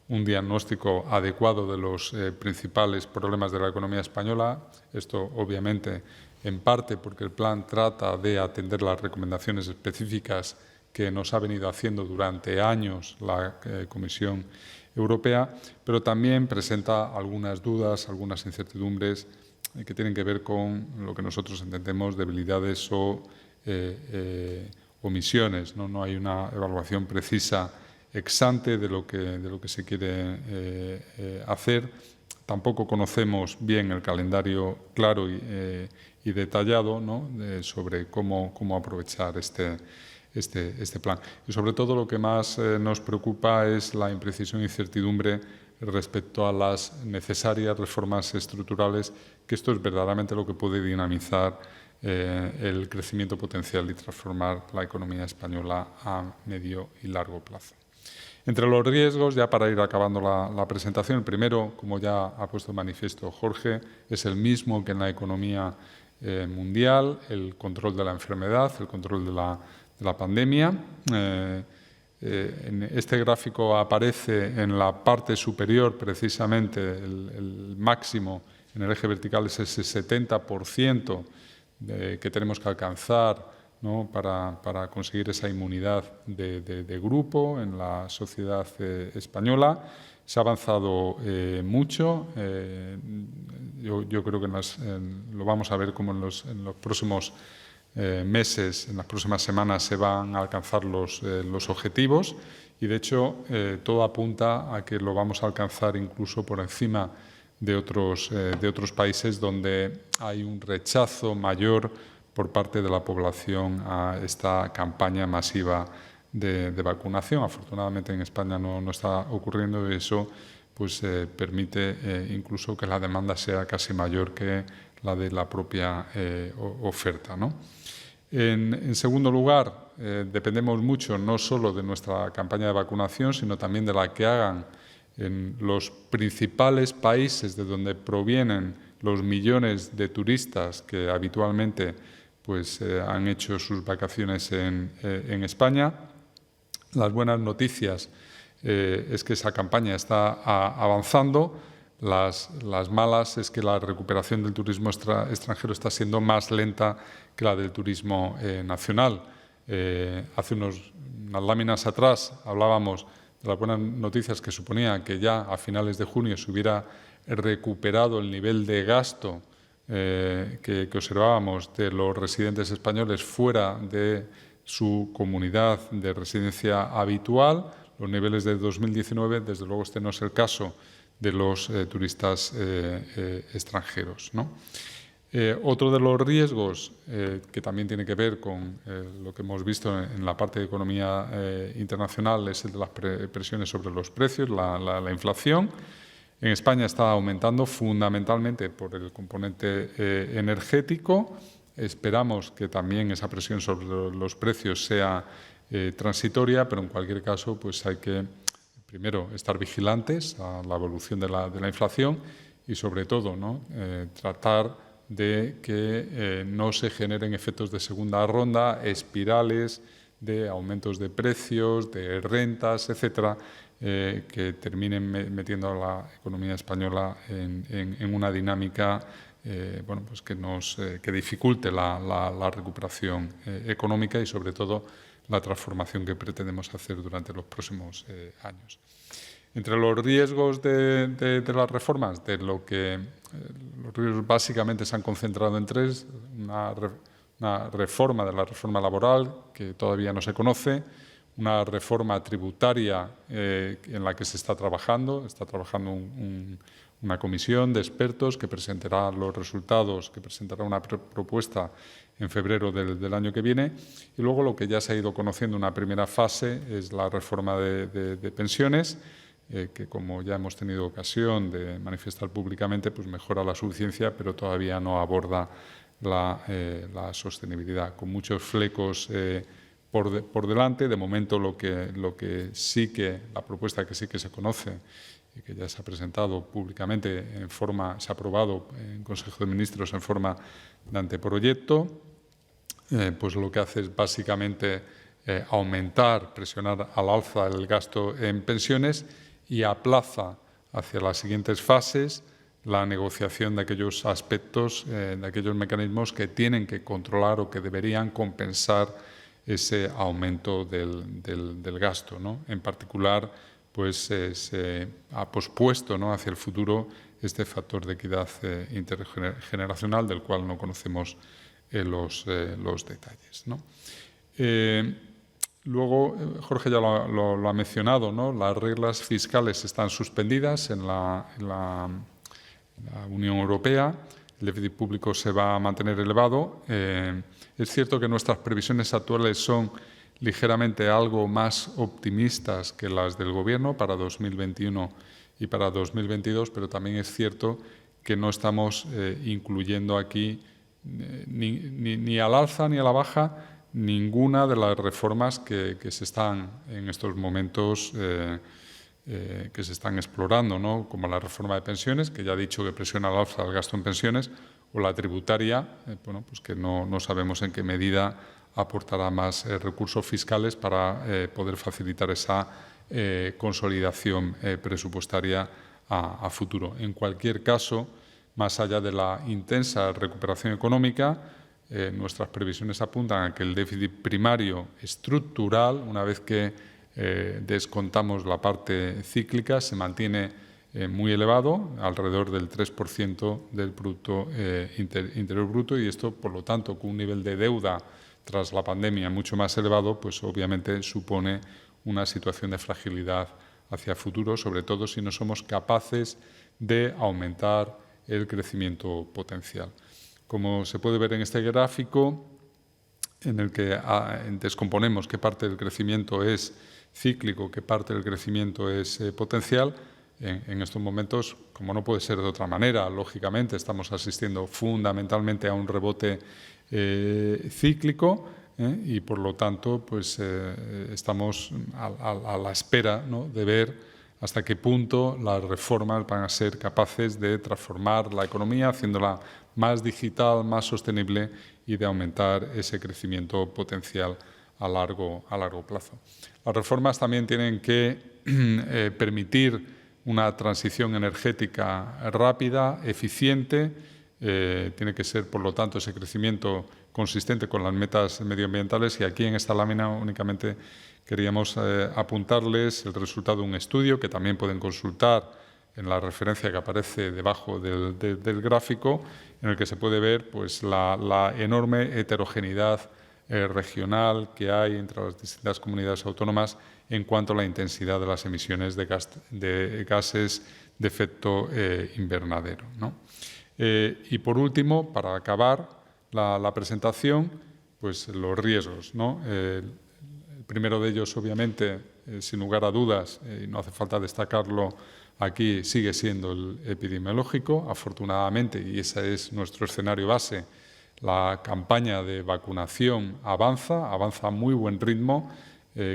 un diagnóstico adecuado de los principales problemas de la economía española. Esto, obviamente, en parte porque el plan trata de atender las recomendaciones específicas que nos ha venido haciendo durante años la Comisión Europea, pero también presenta algunas dudas, algunas incertidumbres que tienen que ver con lo que nosotros entendemos debilidades o omisiones. No hay una evaluación precisa ex ante de lo que se quiere hacer. Tampoco conocemos bien el calendario claro y detallado, ¿no?, sobre cómo aprovechar este plan. Y sobre todo lo que más nos preocupa es la imprecisión e incertidumbre respecto a las necesarias reformas estructurales, que esto es verdaderamente lo que puede dinamizar el crecimiento potencial y transformar la economía española a medio y largo plazo. Entre los riesgos, ya para ir acabando la presentación, el primero, como ya ha puesto de manifiesto Jorge, es el mismo que en la economía mundial: el control de la enfermedad, el control de la pandemia. En este gráfico aparece en la parte superior precisamente el máximo en el eje vertical, es ese 70% que tenemos que alcanzar ¿no?, para conseguir esa inmunidad de grupo en la sociedad española. Se ha avanzado mucho. Yo creo que lo vamos a ver como en los próximos meses, en las próximas semanas, se van a alcanzar los objetivos y, de hecho, todo apunta a que lo vamos a alcanzar incluso por encima de otros países donde hay un rechazo mayor por parte de la población a esta campaña masiva de vacunación. Afortunadamente en España no está ocurriendo y eso pues, permite incluso que la demanda sea casi mayor que la de la propia oferta, ¿no? En segundo lugar, dependemos mucho no solo de nuestra campaña de vacunación, sino también de la que hagan en los principales países de donde provienen los millones de turistas que habitualmente pues, han hecho sus vacaciones en España. Las buenas noticias es que esa campaña está avanzando. Las malas es que la recuperación del turismo extranjero está siendo más lenta que la del turismo nacional. Hace unas láminas atrás hablábamos de las buenas noticias que suponía que ya a finales de junio se hubiera recuperado el nivel de gasto que observábamos de los residentes españoles fuera de su comunidad de residencia habitual. Los niveles de 2019, desde luego este no es el caso de los turistas extranjeros, ¿no? Otro de los riesgos que también tiene que ver con lo que hemos visto en la parte de economía internacional es el de las presiones sobre los precios, la inflación. En España está aumentando fundamentalmente por el componente energético. Esperamos que también esa presión sobre los precios sea transitoria, pero en cualquier caso pues hay que primero estar vigilantes a la evolución de la inflación y sobre todo, ¿no?, tratar de que no se generen efectos de segunda ronda, espirales de aumentos de precios, de rentas, etcétera, que terminen metiendo a la economía española en una dinámica bueno, pues que dificulte la recuperación económica y, sobre todo, la transformación que pretendemos hacer durante los próximos años. Entre los riesgos de las reformas, los riesgos básicamente se han concentrado en tres: una reforma de la reforma laboral, que todavía no se conoce; una reforma tributaria en la que se está trabajando una comisión de expertos que presentará los resultados, que presentará una propuesta en febrero del año que viene; y luego lo que ya se ha ido conociendo en una primera fase es la reforma de pensiones, que, como ya hemos tenido ocasión de manifestar públicamente, pues mejora la suficiencia, pero todavía no aborda la sostenibilidad, con muchos flecos por delante. De momento, lo que sí que, la propuesta que sí que se conoce y que ya se ha presentado públicamente se ha aprobado en Consejo de Ministros en forma de anteproyecto, pues lo que hace es básicamente presionar al alza el gasto en pensiones y aplaza hacia las siguientes fases la negociación de aquellos aspectos, de aquellos mecanismos que tienen que controlar o que deberían compensar ese aumento del gasto, ¿no? En particular, pues se ha pospuesto, ¿no?, hacia el futuro este factor de equidad intergeneracional, del cual no conocemos los detalles, ¿no? Luego, Jorge ya lo ha mencionado, ¿no? Las reglas fiscales están suspendidas en la Unión Europea. El déficit público se va a mantener elevado. Es cierto que nuestras previsiones actuales son ligeramente algo más optimistas que las del Gobierno para 2021 y para 2022, pero también es cierto que no estamos incluyendo aquí ni al alza ni a la baja ninguna de las reformas que se están en estos momentos que se están explorando, ¿no?, como la reforma de pensiones, que ya he dicho que presiona al alza el gasto en pensiones, o la tributaria, bueno, pues que no sabemos en qué medida aportará más recursos fiscales para poder facilitar esa consolidación presupuestaria a futuro. En cualquier caso, más allá de la intensa recuperación económica, nuestras previsiones apuntan a que el déficit primario estructural, una vez que descontamos la parte cíclica, se mantiene muy elevado, alrededor del 3% del Producto Interior Bruto, y esto, por lo tanto, con un nivel de deuda tras la pandemia mucho más elevado, pues obviamente supone una situación de fragilidad hacia el futuro, sobre todo si no somos capaces de aumentar el crecimiento potencial. Como se puede ver en este gráfico, en el que descomponemos qué parte del crecimiento es cíclico, qué parte del crecimiento es potencial, en estos momentos, como no puede ser de otra manera, lógicamente estamos asistiendo fundamentalmente a un rebote cíclico, y por lo tanto pues, estamos a la espera, ¿no?, de ver hasta qué punto las reformas van a ser capaces de transformar la economía, haciéndola más digital, más sostenible y de aumentar ese crecimiento potencial a largo plazo. Las reformas también tienen que permitir una transición energética rápida, eficiente. Tiene que ser, por lo tanto, ese crecimiento consistente con las metas medioambientales, y aquí en esta lámina únicamente queríamos apuntarles el resultado de un estudio que también pueden consultar en la referencia que aparece debajo del gráfico, en el que se puede ver pues, la enorme heterogeneidad regional que hay entre las distintas comunidades autónomas en cuanto a la intensidad de las emisiones de gases de efecto invernadero, ¿no? Y por último, para acabar la presentación, pues los riesgos, ¿no? El primero de ellos, obviamente, sin lugar a dudas, y no hace falta destacarlo aquí, sigue siendo el epidemiológico. Afortunadamente, y ese es nuestro escenario base, la campaña de vacunación avanza a muy buen ritmo.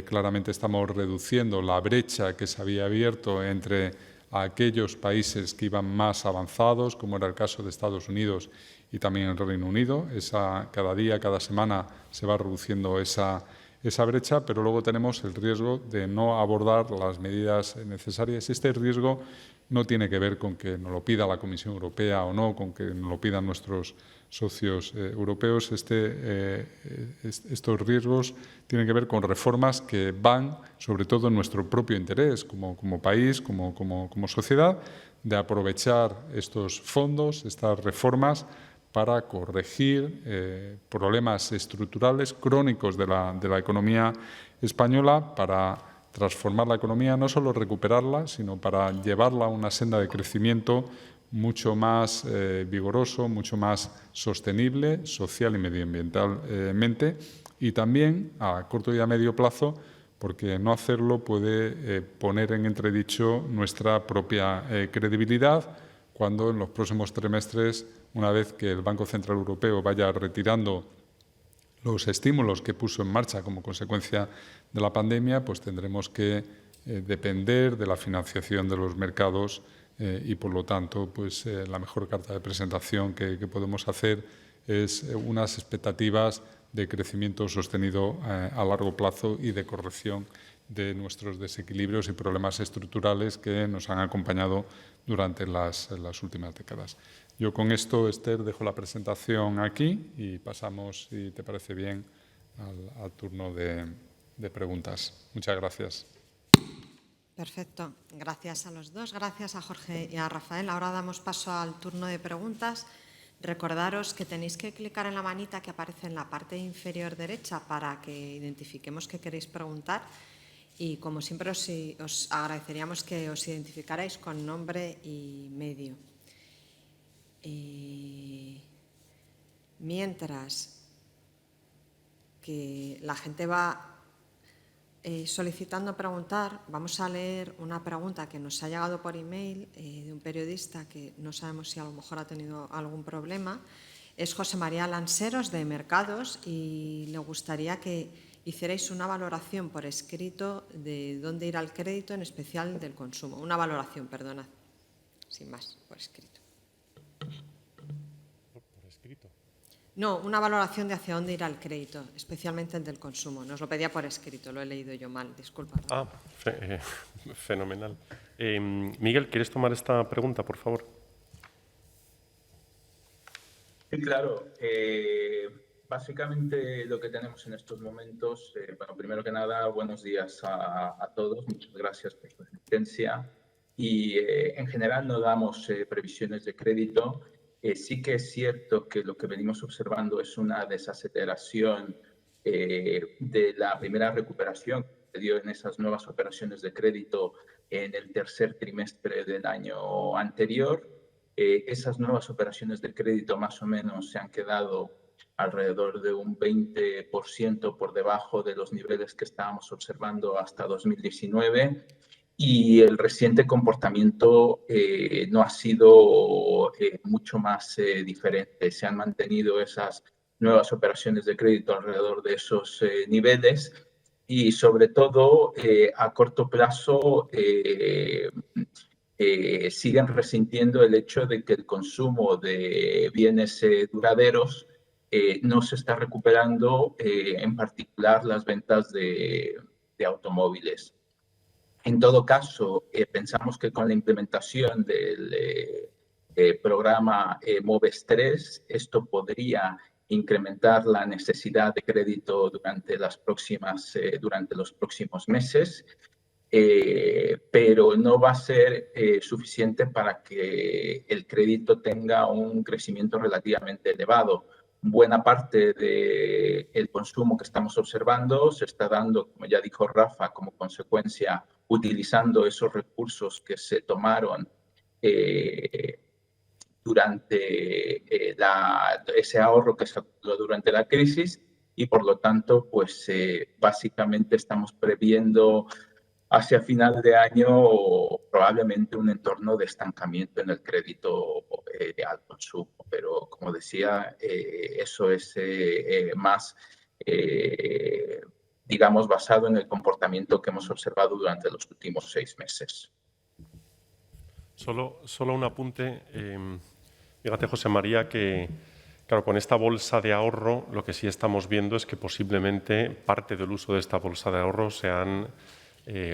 Claramente estamos reduciendo la brecha que se había abierto entre aquellos países que iban más avanzados, como era el caso de Estados Unidos y también el Reino Unido. Cada día, cada semana se va reduciendo esa brecha, pero luego tenemos el riesgo de no abordar las medidas necesarias. Este riesgo no tiene que ver con que nos lo pida la Comisión Europea o no, con que nos lo pidan nuestros socios europeos. Estos riesgos tienen que ver con reformas que van, sobre todo, en nuestro propio interés como país, como sociedad, de aprovechar estos fondos, estas reformas, para corregir problemas estructurales crónicos de la economía española, para transformar la economía, no solo recuperarla, sino para llevarla a una senda de crecimiento mucho más vigoroso, mucho más sostenible, social y medioambientalmente, y también a corto y a medio plazo, porque no hacerlo puede poner en entredicho nuestra propia credibilidad, cuando en los próximos trimestres, una vez que el Banco Central Europeo vaya retirando los estímulos que puso en marcha como consecuencia de la pandemia, pues tendremos que depender de la financiación de los mercados, y, por lo tanto, pues la mejor carta de presentación que podemos hacer es unas expectativas de crecimiento sostenido a largo plazo y de corrección de nuestros desequilibrios y problemas estructurales que nos han acompañado durante las últimas décadas. Yo con esto, Esther, dejo la presentación aquí y pasamos, si te parece bien, al turno de preguntas. Muchas gracias. Perfecto. Gracias a los dos. Gracias a Jorge y a Rafael. Ahora damos paso al turno de preguntas. Recordaros que tenéis que clicar en la manita que aparece en la parte inferior derecha para que identifiquemos qué queréis preguntar. Y, como siempre, os agradeceríamos que os identificarais con nombre y medio. Mientras que la gente va solicitando preguntar, vamos a leer una pregunta que nos ha llegado por email de un periodista que no sabemos si a lo mejor ha tenido algún problema. Es José María Lanseros, de Mercados, y le gustaría que hicierais una valoración por escrito de dónde irá el crédito, en especial del consumo. Una valoración, perdonad, sin más, por escrito. ¿Por escrito? No, una valoración de hacia dónde irá el crédito, especialmente el del consumo. Nos lo pedía por escrito, lo he leído yo mal, disculpa. Fenomenal. Miguel, ¿quieres tomar esta pregunta, por favor? Sí, claro. Básicamente lo que tenemos en estos momentos, bueno, primero que nada, buenos días a todos, muchas gracias por su asistencia. Y en general no damos previsiones de crédito. Sí que es cierto que lo que venimos observando es una desaceleración de la primera recuperación que se dio en esas nuevas operaciones de crédito en el tercer trimestre del año anterior. Esas nuevas operaciones de crédito más o menos se han quedado alrededor de un 20% por debajo de los niveles que estábamos observando hasta 2019. Y el reciente comportamiento no ha sido mucho más diferente. Se han mantenido esas nuevas operaciones de crédito alrededor de esos niveles y sobre todo a corto plazo siguen resintiendo el hecho de que el consumo de bienes duraderos no se está recuperando, en particular las ventas de automóviles. En todo caso, pensamos que con la implementación del programa MOVES 3, esto podría incrementar la necesidad de crédito durante los próximos meses, pero no va a ser suficiente para que el crédito tenga un crecimiento relativamente elevado. Buena parte del consumo que estamos observando se está dando, como ya dijo Rafa, como consecuencia utilizando esos recursos que se tomaron durante ese ahorro que se acumuló durante la crisis y por lo tanto, pues básicamente estamos previendo hacia final de año probablemente un entorno de estancamiento en el crédito al consumo. Pero como decía, eso es más, digamos, basado en el comportamiento que hemos observado durante los últimos 6 meses. Solo un apunte. Fíjate, José María, que claro, con esta bolsa de ahorro lo que sí estamos viendo es que posiblemente parte del uso de esta bolsa de ahorro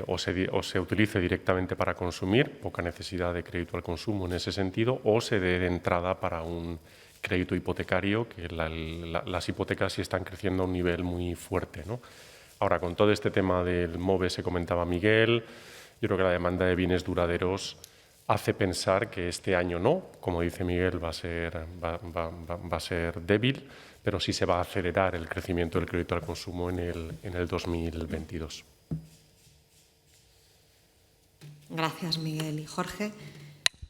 o se utilice directamente para consumir, poca necesidad de crédito al consumo en ese sentido, o se dé de entrada para un crédito hipotecario, que las hipotecas sí están creciendo a un nivel muy fuerte, ¿no? Ahora, con todo este tema del MOVE, se comentaba Miguel, yo creo que la demanda de bienes duraderos hace pensar que este año no, como dice Miguel, va a ser débil, pero sí se va a acelerar el crecimiento del crédito al consumo en el 2022. Gracias, Miguel. Y Jorge,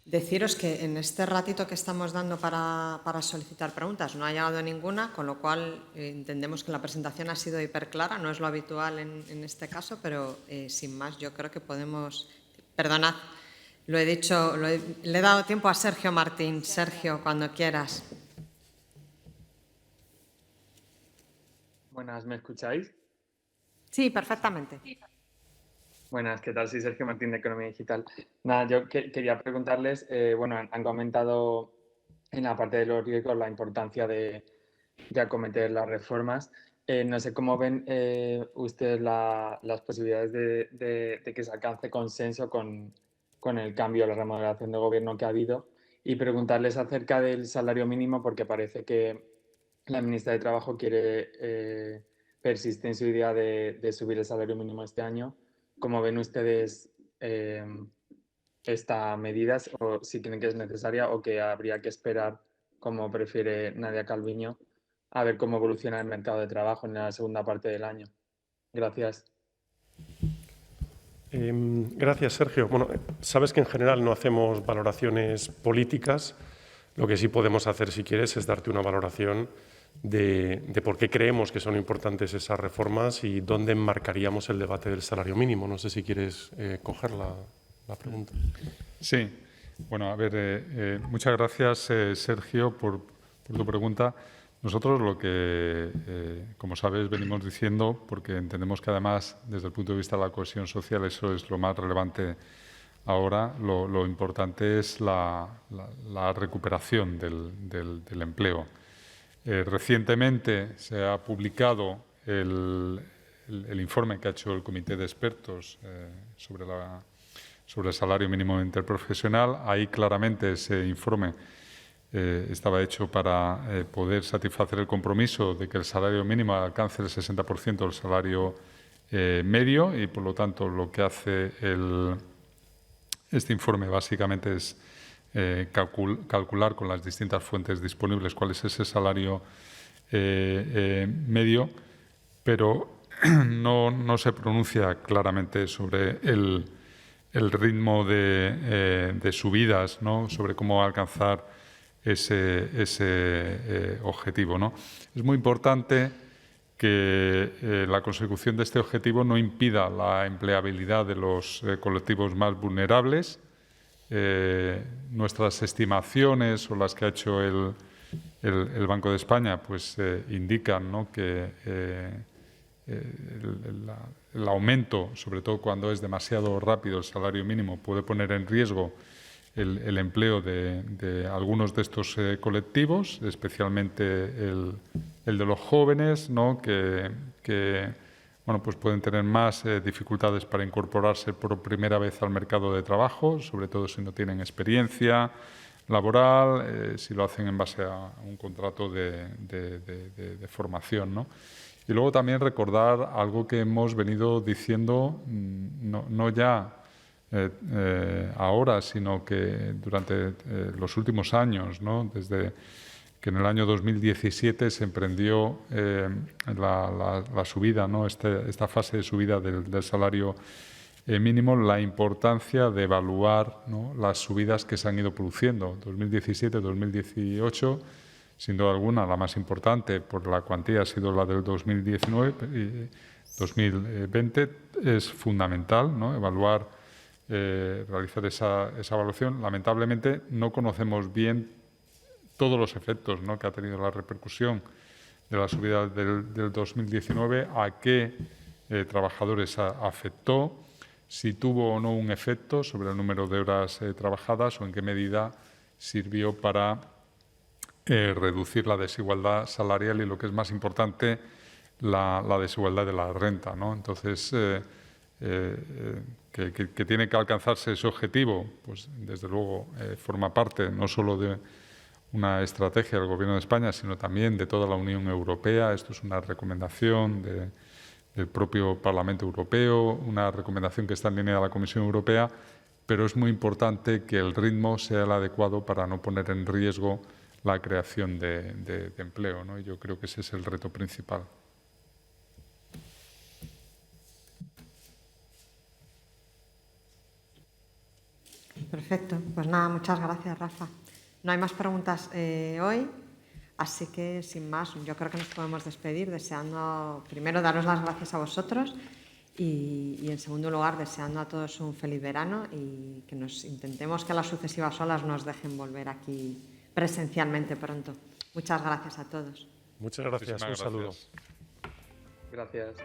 deciros que en este ratito que estamos dando para solicitar preguntas no ha llegado ninguna, con lo cual entendemos que la presentación ha sido hiperclara, no es lo habitual en este caso, pero sin más yo creo que podemos... Perdonad, lo he dicho, le he dado tiempo a Sergio Martín. Sergio, cuando quieras. Buenas, ¿me escucháis? Sí, perfectamente. Buenas, ¿qué tal? Soy Sergio Martín de Economía Digital. Nada, yo quería preguntarles, bueno, han comentado en la parte de los riesgos la importancia de acometer las reformas. No sé cómo ven ustedes las posibilidades de que se alcance consenso con el cambio, la remodelación de gobierno que ha habido, y preguntarles acerca del salario mínimo, porque parece que la ministra de Trabajo persiste en su idea de subir el salario mínimo este año. ¿Cómo ven ustedes esta medida, o si creen que es necesaria o que habría que esperar, como prefiere Nadia Calviño, a ver cómo evoluciona el mercado de trabajo en la segunda parte del año? Gracias. Gracias, Sergio. Bueno, sabes que en general no hacemos valoraciones políticas. Lo que sí podemos hacer, si quieres, es darte una valoración de por qué creemos que son importantes esas reformas y dónde enmarcaríamos el debate del salario mínimo. No sé si quieres coger la pregunta. Sí. Bueno, a ver, muchas gracias, Sergio, por tu pregunta. Nosotros lo que, como sabes, venimos diciendo, porque entendemos que además, desde el punto de vista de la cohesión social, eso es lo más relevante ahora, lo importante es la recuperación del empleo. Recientemente se ha publicado el informe que ha hecho el Comité de Expertos sobre el salario mínimo interprofesional. Ahí claramente ese informe estaba hecho para poder satisfacer el compromiso de que el salario mínimo alcance el 60% del salario medio, y por lo tanto lo que hace este informe básicamente es calcular con las distintas fuentes disponibles cuál es ese salario medio, pero no se pronuncia claramente sobre el ritmo de subidas, ¿no? Sobre cómo alcanzar ese objetivo, ¿no? Es muy importante que la consecución de este objetivo no impida la empleabilidad de los colectivos más vulnerables. Nuestras estimaciones o las que ha hecho el Banco de España pues indican, ¿no?, que el aumento, sobre todo cuando es demasiado rápido el salario mínimo, puede poner en riesgo el empleo de algunos de estos colectivos, especialmente el de los jóvenes, ¿no?, que bueno, pues pueden tener más dificultades para incorporarse por primera vez al mercado de trabajo, sobre todo si no tienen experiencia laboral, si lo hacen en base a un contrato de formación, ¿no? Y luego también recordar algo que hemos venido diciendo, no ya ahora, sino que durante los últimos años, ¿no? Desde que en el año 2017 se emprendió la subida, ¿no?, esta fase de subida del salario mínimo, la importancia de evaluar, ¿no?, las subidas que se han ido produciendo. 2017-2018, sin duda alguna, la más importante por la cuantía ha sido la del 2019 y 2020. Es fundamental, ¿no?, evaluar, realizar esa evaluación. Lamentablemente no conocemos bien todos los efectos, ¿no?, que ha tenido la repercusión de la subida del 2019, a qué trabajadores afectó, si tuvo o no un efecto sobre el número de horas trabajadas o en qué medida sirvió para reducir la desigualdad salarial y, lo que es más importante, la desigualdad de la renta, ¿no? Entonces, que tiene que alcanzarse ese objetivo, pues desde luego forma parte no solo de una estrategia del Gobierno de España, sino también de toda la Unión Europea. Esto es una recomendación del propio Parlamento Europeo, una recomendación que está en línea de la Comisión Europea, pero es muy importante que el ritmo sea el adecuado para no poner en riesgo la creación de empleo, ¿no? Y yo creo que ese es el reto principal. Perfecto. Pues nada, muchas gracias, Rafa. No hay más preguntas hoy, así que sin más, yo creo que nos podemos despedir deseando, primero, daros las gracias a vosotros y en segundo lugar, deseando a todos un feliz verano y que nos intentemos que las sucesivas olas nos dejen volver aquí presencialmente pronto. Muchas gracias a todos. Muchas gracias. Un saludo. Gracias.